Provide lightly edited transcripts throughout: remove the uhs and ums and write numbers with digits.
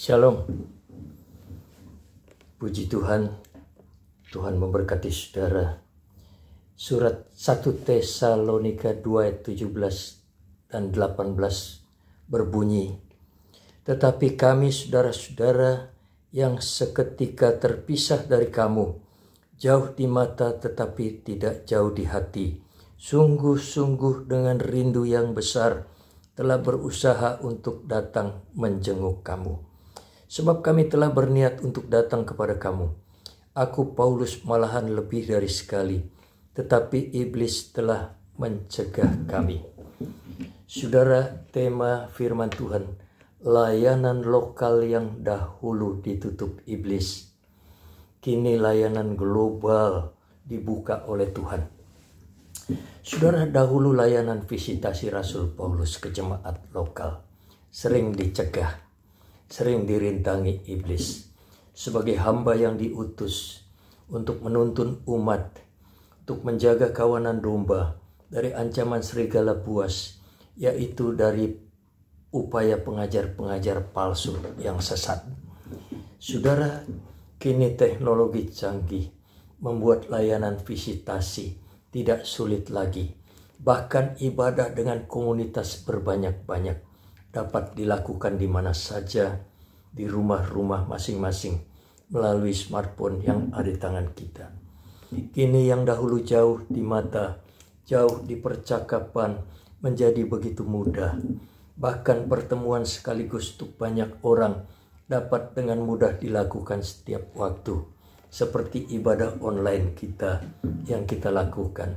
Shalom. Puji Tuhan, Tuhan memberkati saudara. Surat 1 Tesalonika 2 ayat 17 dan 18 berbunyi, "Tetapi kami saudara-saudara yang seketika terpisah dari kamu, jauh di mata tetapi tidak jauh di hati, sungguh-sungguh dengan rindu yang besar telah berusaha untuk datang menjenguk kamu. Sebab kami telah berniat untuk datang kepada kamu. Aku Paulus malahan lebih dari sekali, tetapi iblis telah mencegah kami." Saudara, tema firman Tuhan, layanan lokal yang dahulu ditutup iblis, kini layanan global dibuka oleh Tuhan. Saudara, dahulu layanan visitasi Rasul Paulus ke jemaat lokal sering dicegah, sering dirintangi iblis. Sebagai hamba yang diutus untuk menuntun umat, untuk menjaga kawanan domba dari ancaman serigala buas, yaitu dari upaya pengajar-pengajar palsu yang sesat. Saudara, kini teknologi canggih membuat layanan visitasi tidak sulit lagi. Bahkan ibadah dengan komunitas berbanyak-banyak dapat dilakukan di mana saja, di rumah-rumah masing-masing, melalui smartphone yang ada di tangan kita. Kini yang dahulu jauh di mata, jauh di percakapan, menjadi begitu mudah. Bahkan pertemuan sekaligus untuk banyak orang dapat dengan mudah dilakukan setiap waktu, seperti ibadah online kita yang kita lakukan.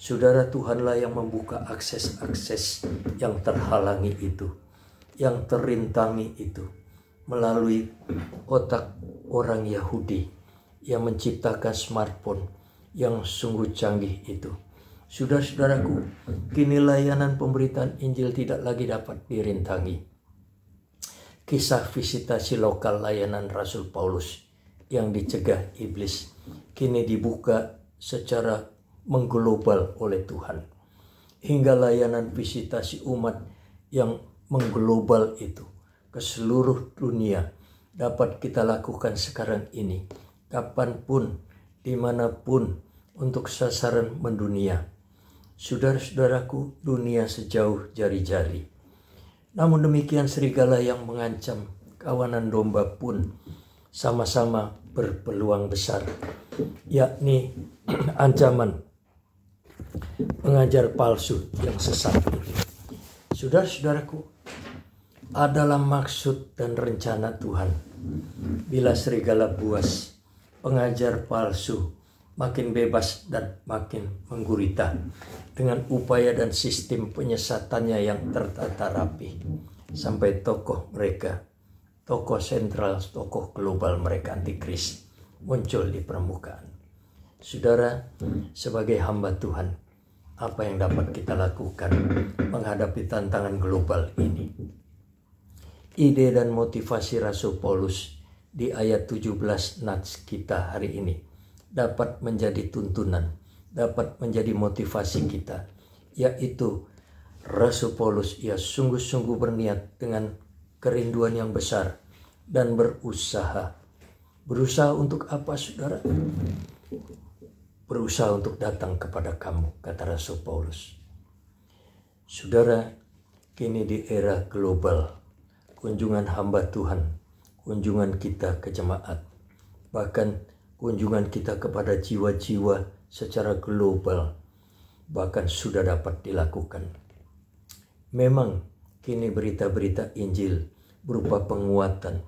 Saudara, Tuhanlah yang membuka akses-akses yang terhalangi itu, yang terintangi itu, melalui otak orang Yahudi yang menciptakan smartphone yang sungguh canggih itu. Saudara-saudaraku, kini layanan pemberitaan Injil tidak lagi dapat dirintangi. Kisah visitasi lokal layanan Rasul Paulus yang dicegah iblis kini dibuka secara mengglobal oleh Tuhan. Hingga layanan visitasi umat yang mengglobal itu ke seluruh dunia dapat kita lakukan sekarang ini, kapanpun, dimanapun, untuk sasaran mendunia. Saudara-saudaraku, dunia sejauh jari-jari. Namun demikian serigala yang mengancam kawanan domba pun sama-sama berpeluang besar, yakni ancaman pengajar palsu yang sesat. Saudara-saudaraku, adalah maksud dan rencana Tuhan bila serigala buas, pengajar palsu, makin bebas dan makin menggurita dengan upaya dan sistem penyesatannya yang tertata rapi, sampai tokoh mereka, tokoh sentral, tokoh global mereka, antikris, muncul di permukaan. Saudara, sebagai hamba Tuhan, apa yang dapat kita lakukan menghadapi tantangan global ini? Ide dan motivasi Rasul Paulus di ayat 17 nats kita hari ini dapat menjadi tuntunan, dapat menjadi motivasi kita, yaitu Rasul Paulus ia sungguh-sungguh berniat dengan kerinduan yang besar dan berusaha. Berusaha untuk apa, saudara? Berusaha untuk datang kepada kamu, kata Rasul Paulus. Saudara, kini di era global, kunjungan hamba Tuhan, kunjungan kita ke jemaat, bahkan kunjungan kita kepada jiwa-jiwa secara global, bahkan sudah dapat dilakukan. Memang kini berita-berita Injil berupa penguatan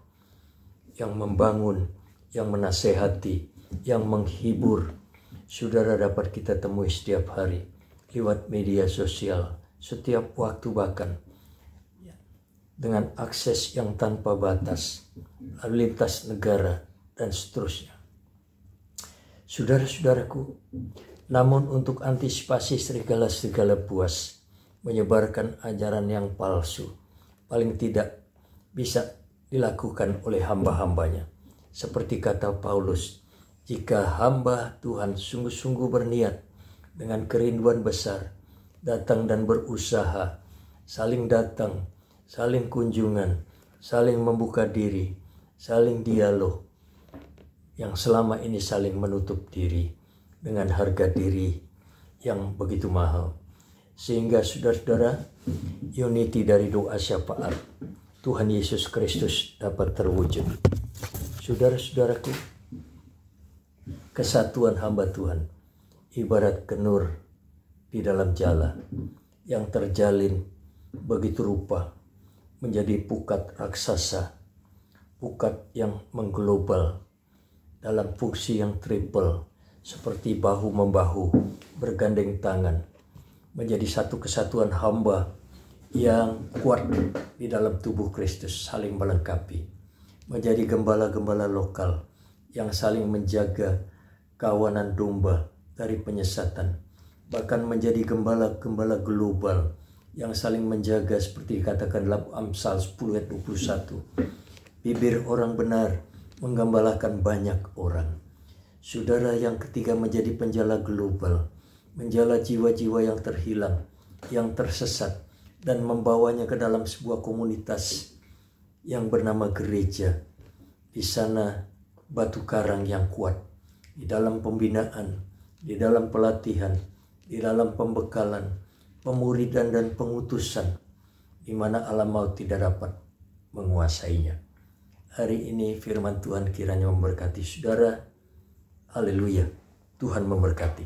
yang membangun, yang menasehati, yang menghibur, saudara dapat kita temui setiap hari lewat media sosial, setiap waktu, bahkan dengan akses yang tanpa batas, lalu lintas negara dan seterusnya. Saudara-saudaraku, namun untuk antisipasi serigala-serigala buas menyebarkan ajaran yang palsu, paling tidak bisa dilakukan oleh hamba-hambanya. Seperti kata Paulus, jika hamba Tuhan sungguh-sungguh berniat dengan kerinduan besar, datang dan berusaha, saling datang, saling kunjungan, saling membuka diri, saling dialog, yang selama ini saling menutup diri dengan harga diri yang begitu mahal. Sehingga saudara-saudara, unity dari doa syafaat Tuhan Yesus Kristus dapat terwujud. Saudara-saudaraku, kesatuan hamba Tuhan ibarat kenur di dalam jala yang terjalin begitu rupa menjadi pukat raksasa, pukat yang mengglobal dalam fungsi yang triple, seperti bahu-membahu bergandeng tangan, menjadi satu kesatuan hamba yang kuat di dalam tubuh Kristus, saling melengkapi, menjadi gembala-gembala lokal yang saling menjaga kawanan domba dari penyesatan, bahkan menjadi gembala-gembala global yang saling menjaga, seperti dikatakan dalam Amsal 10 ayat 21. Bibir orang benar menggembalakan banyak orang. Saudara, yang ketiga menjadi penjala global, menjala jiwa-jiwa yang terhilang, yang tersesat, dan membawanya ke dalam sebuah komunitas yang bernama gereja. Di sana batu karang yang kuat, di dalam pembinaan, di dalam pelatihan, di dalam pembekalan, pemuridan dan pengutusan, di mana alam maut tidak dapat menguasainya. Hari ini firman Tuhan kiranya memberkati saudara. Haleluya. Tuhan memberkati.